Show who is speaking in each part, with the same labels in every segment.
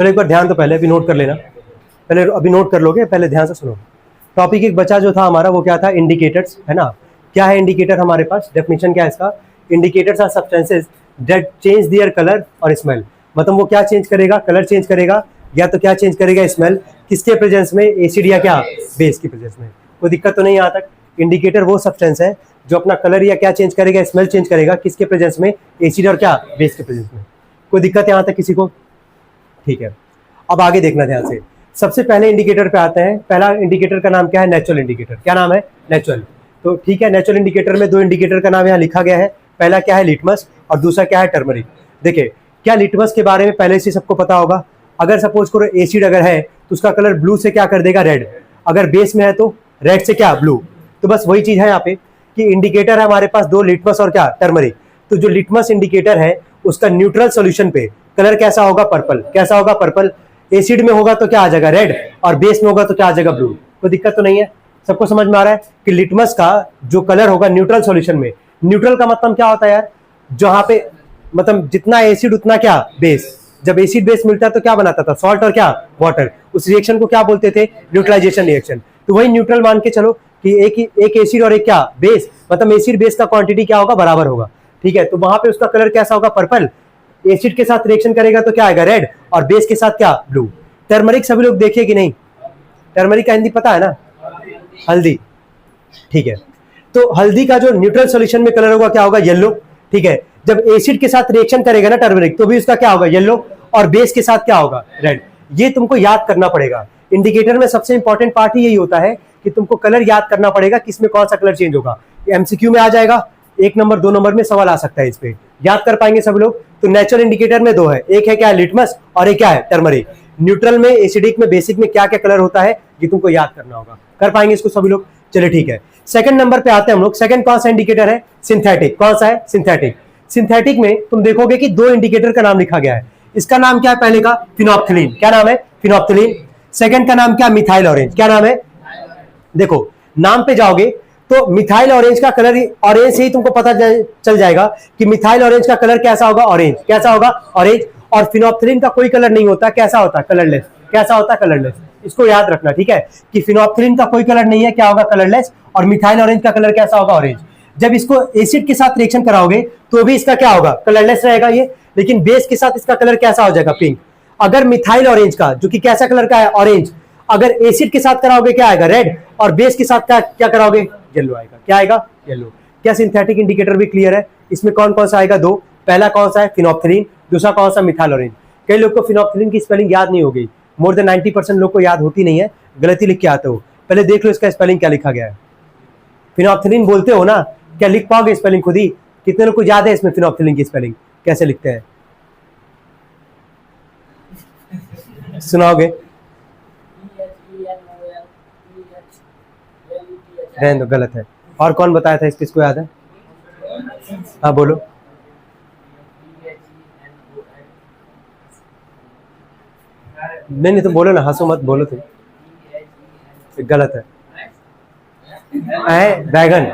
Speaker 1: चलो एक बार ध्यान तो पहले अभी नोट कर लेना, पहले अभी नोट कर लोगे, पहले ध्यान से सुनो। टॉपिक एक बचा जो था हमारा वो क्या था, इंडिकेटर्स, है ना। क्या है इंडिकेटर हमारे पास, डेफिनेशन क्या है इसका, indicators are substances that change their colour और स्मेल। मतलब वो क्या चेंज करेगा, कलर चेंज करेगा, या तो क्या चेंज करेगा, स्मेल। किसके प्रेजेंस में, एसिड या क्या, बेस की प्रेजेंस में। कोई दिक्कत तो नहीं यहाँ तक। इंडिकेटर वो सब्सटेंस है जो अपना कलर या क्या चेंज करेगा, स्मेल चेंज करेगा, किसके प्रेजेंस में, एसिड और क्या, बेस के प्रेजेंस में। कोई दिक्कत यहाँ तक किसी को, ठीक है। अब आगे देखना ध्यान से। सबसे पहले इंडिकेटर पे आते हैं। पहला इंडिकेटर का नाम क्या है, नेचुरल इंडिकेटर। क्या नाम है, नेचुरल। तो ठीक है, नेचुरल इंडिकेटर में दो इंडिकेटर का नाम यहाँ लिखा गया है। पहला क्या है, लिटमस, और दूसरा क्या है, टर्मरिक। देखिए क्या लिटमस के बारे में पहले से सबको पता होगा। अगर सपोज करो एसिड अगर है तो उसका कलर ब्लू से क्या कर देगा, रेड। अगर बेस में है तो रेड से क्या, ब्लू। तो बस वही चीज है यहाँ पे कि इंडिकेटर है हमारे पास दो, लिटमस और क्या, टर्मरिक। तो जो लिटमस इंडिकेटर है उसका न्यूट्रल सॉल्यूशन पे कलर कैसा होगा, पर्पल। कैसा होगा, पर्पल। एसिड में होगा तो क्या आ जाएगा, रेड, और बेस में होगा तो क्या आ जाएगा, ब्लू। कोई दिक्कत तो नहीं है, सबको समझ में आ रहा है कि लिटमस का जो कलर होगा न्यूट्रल सॉल्यूशन में। न्यूट्रल का मतलब क्या होता है यार, जहां पे मतलब जितना एसिड उतना क्या, बेस। जब एसिड बेस मिलता है तो क्या बनाता था, सॉल्ट और क्या, वाटर। उस रिएक्शन को क्या बोलते थे, न्यूट्रलाइजेशन रिएक्शन। तो वही न्यूट्रल मान के चलो कि एक एसिड और एक क्या, बेस। मतलब एसिड बेस का क्वांटिटी क्या होगा, बराबर होगा, ठीक है। तो वहां पे उसका कलर कैसा होगा, पर्पल। एसिड के साथ रिएक्शन करेगा तो क्या आएगा, रेड, और बेस के साथ क्या, ब्लू। टर्मरिक सभी लोग देखिए कि नहीं, टर्मरिक का हिंदी पता है ना, हल्दी, ठीक है। तो हल्दी का जो न्यूट्रल सॉल्यूशन में कलर होगा क्या होगा, येलो, ठीक है। जब एसिड के साथ रिएक्शन करेगा ना टर्मरिक, तो भी उसका क्या होगा, येलो, और बेस के साथ क्या होगा, रेड। ये तुमको याद करना पड़ेगा। इंडिकेटर में सबसे इंपॉर्टेंट पार्ट ही यही होता है कि तुमको कलर याद करना पड़ेगा, किसमें कौन सा कलर चेंज होगा। एमसीक्यू में आ जाएगा, 1 नंबर 2 नंबर में सवाल आ सकता है इस पे, याद कर पाएंगे सब लोग। तो नेचुरल इंडिकेटर में दो है, एक है क्या, लिटमस, और एक क्या है, टर्मरिक। न्यूट्रल में, एसिडिक में, बेसिक में क्या क्या कलर होता है ये तुमको याद करना होगा। कर पाएंगे इसको सभी लोग, चलिए ठीक है। सेकंड नंबर पे आते हैं हम लोग। सेकंड कौन सा इंडिकेटर है, सिंथेटिक। कौन सा है, सिंथेटिक। सिंथेटिक में तुम देखोगे कि दो इंडिकेटर का नाम लिखा गया है। इसका नाम क्या है, पहले का फिनोप्थिलीन। क्या नाम है, फिनोप्थिलीन। सेकंड का नाम क्या, मिथाइल ऑरेंज। क्या नाम है, देखो नाम पे जाओगे तो मिथाइल ऑरेंज का कलर, ऑरेंज से ही तुमको पता चल जाएगा कि मिथाइल ऑरेंज का कलर कैसा होगा, ऑरेंज। कैसा होगा, ऑरेंज। और फिनोप्थिलीन का कोई कलर नहीं होता, कैसा होता है, कलरलेस। कैसा होता है, कलरलेस। इसको याद रखना, ठीक है, कि फिनोप्थिलीन का कोई कलर नहीं है, क्या होगा, कलरलेस। और मिथाइल ऑरेंज का कलर कैसा होगा, ऑरेंज। जब इसको एसिड के साथ रिएक्शन कराओगे तो भी इसका क्या होगा, कलरलेस रहेगा ये, लेकिन बेस के साथ इसका कलर कैसा हो जाएगा, पिंक। अगर मिथाइल ऑरेंज का, जो कि कैसा कलर का है, ऑरेंज, अगर एसिड के साथ कराओगे क्या आएगा, रेड, और बेस के साथ क्या कराओगे, येलो आएगा। क्या आएगा, येलो। क्या सिंथेटिक इंडिकेटर भी क्लियर है। इसमें कौन कौन सा आएगा, दो। पहला कौन सा है, फिनोप्थिलीन। दूसरा कौन सा, मिथाइल ऑरेंज। कई लोग को फिनोप्थिलीन की स्पेलिंग याद नहीं होगी, मोर देन 90% लोग को याद होती नहीं है, गलती लिख के आते हो। पहले देख लो इसका स्पेलिंग क्या लिखा गया है। फिनोप्थिलीन बोलते हो ना, क्या लिख पाओगे स्पेलिंग खुद ही। कितने लोग को याद है इसमें फिनोप्थिलीन की स्पेलिंग कैसे लिखते हैं, सुनाओगे, रहने दो, गलत है। और कौन बताया था, किसको याद है, हाँ बोलो। नहीं तुम बोलो ना, हंसो मत, बोलो तुम, गलत है। बैगन,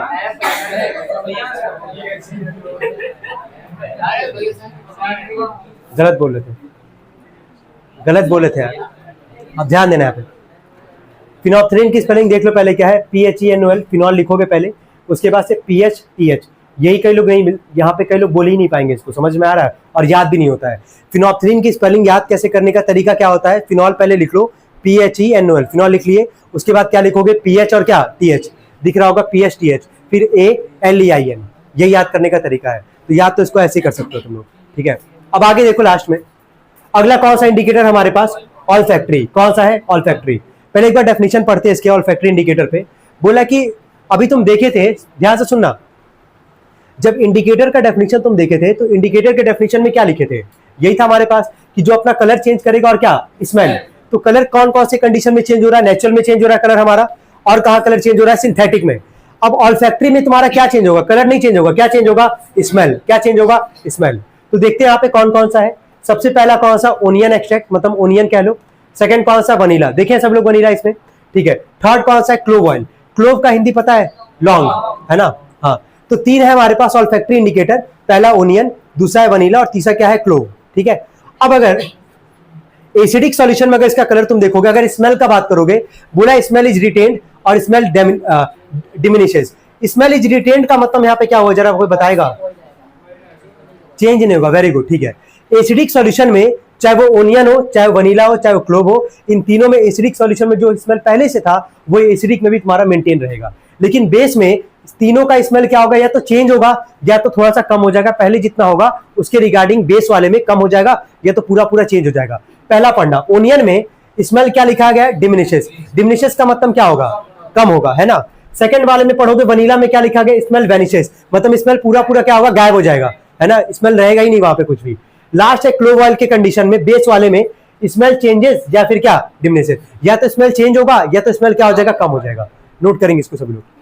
Speaker 1: गलत बोल रहे थे, गलत बोले थे यार, अब ध्यान देना यहाँ पे। फिनोप्थिलीन की स्पेलिंग देख लो पहले क्या है, PHENOL, फिनॉल लिखोगे पहले, उसके बाद से PH यही कई लोग नहीं, यहाँ पे कई लोग बोल ही नहीं पाएंगे इसको, समझ में आ रहा है, और याद भी नहीं होता है। फिनोप्थिलीन की स्पेलिंग याद कैसे करने का तरीका क्या होता है, फिनॉल पहले लिख लो, PHENOL, फिनॉल लिख लिए, उसके बाद क्या लिखोगे, PH और क्या, TH, दिख रहा होगा, PHTH, फिर ALEIN, यही याद करने का तरीका है। तो याद तो इसको ऐसे कर सकते हो तुम लोग, ठीक है। अब आगे देखो लास्ट में, अगला कौन सा इंडिकेटर हमारे पास, ऑल्फैक्टरी। कौन सा है, ऑल्फैक्टरी। पहले एक बार डेफिनेशन पढ़ते हैं इसके ऑल्फैक्टरी इंडिकेटर पे। बोला कि अभी तुम देखे थे, ध्यान से सुनना, जब इंडिकेटर का डेफिनेशन तुम देखे थे तो इंडिकेटर के डेफिनेशन में क्या लिखे थे, यही था हमारे पास कि जो अपना कलर चेंज करेगा और क्या, स्मेल। तो कलर कौन कौन से कंडीशन में चेंज हो रहा है, नेचुरल में चेंज हो रहा है कलर हमारा, और कहां कलर चेंज हो रहा है, सिंथेटिक में। अब ऑल्फैक्टरी में तुम्हारा क्या चेंज होगा, कलर नहीं चेंज होगा, क्या चेंज होगा, स्मेल। क्या चेंज होगा, स्मेल। तो देखते हैं यहाँ पे कौन कौन सा है। सबसे पहला कौन सा, ओनियन एक्सट्रैक्ट, मतलब ओनियन कह लो। सेकंड कौन सा, वनीला, देखें सब लोग वनीला इसमें, ठीक है। थर्ड कौन सा है, क्लोव ऑयल। क्लोव का हिंदी पता है, लौंग, है ना, हाँ। तो 3 है हमारे पास ऑल्फैक्टरी इंडिकेटर, पहला ओनियन, दूसरा है वनीला, और तीसरा क्या है, क्लोव, ठीक है। अब अगर एसिडिक सॉल्यूशन में अगर इसका कलर तुम देखोगे, अगर स्मेल का बात करोगे, बोला स्मेल इज रिटेन्ड और smell diminishes. Smell is retained का मतलब यहाँ पे क्या हुआ, जरा कोई बताएगा? चेंज नहीं होगा, वेरी गुड, ठीक है। एसिडिक सॉल्यूशन में चाहे वो ओनियन हो, चाहे वनीला हो, चाहे वो क्लोव हो, इन तीनों में एसिडिक सॉल्यूशन में जो स्मेल पहले से था वो एसिडिक में भी तुम्हारा मेंटेन रहेगा। लेकिन बेस में तीनों का स्मेल क्या होगा, या तो चेंज होगा या तो थोड़ा सा कम हो जाएगा। पहले जितना होगा उसके रिगार्डिंग बेस वाले में कम हो जाएगा, या तो पूरा पूरा चेंज हो जाएगा। पहला पढ़ना, ओनियन में स्मेल क्या लिखा गया है? डिमिनिशेस। डिमिनिशेस का मतलब क्या होगा? कम होगा, है ना। सेकंड वाले में पढ़ोगे वनीला में क्या लिखा गया? स्मेल वैनिशेस, मतलब स्मेल पूरा पूरा क्या होगा? गायब हो जाएगा, है ना, स्मेल रहेगा ही नहीं वहां पे कुछ भी। लास्ट है क्लोव ऑयल के कंडीशन में, बेस वाले में स्मेल चेंजेस या फिर क्या? डिमिनिशेस। या तो स्मेल चेंज होगा या तो स्मेल क्या हो जाएगा? कम हो जाएगा। नोट करेंगे इसको सभी लोग।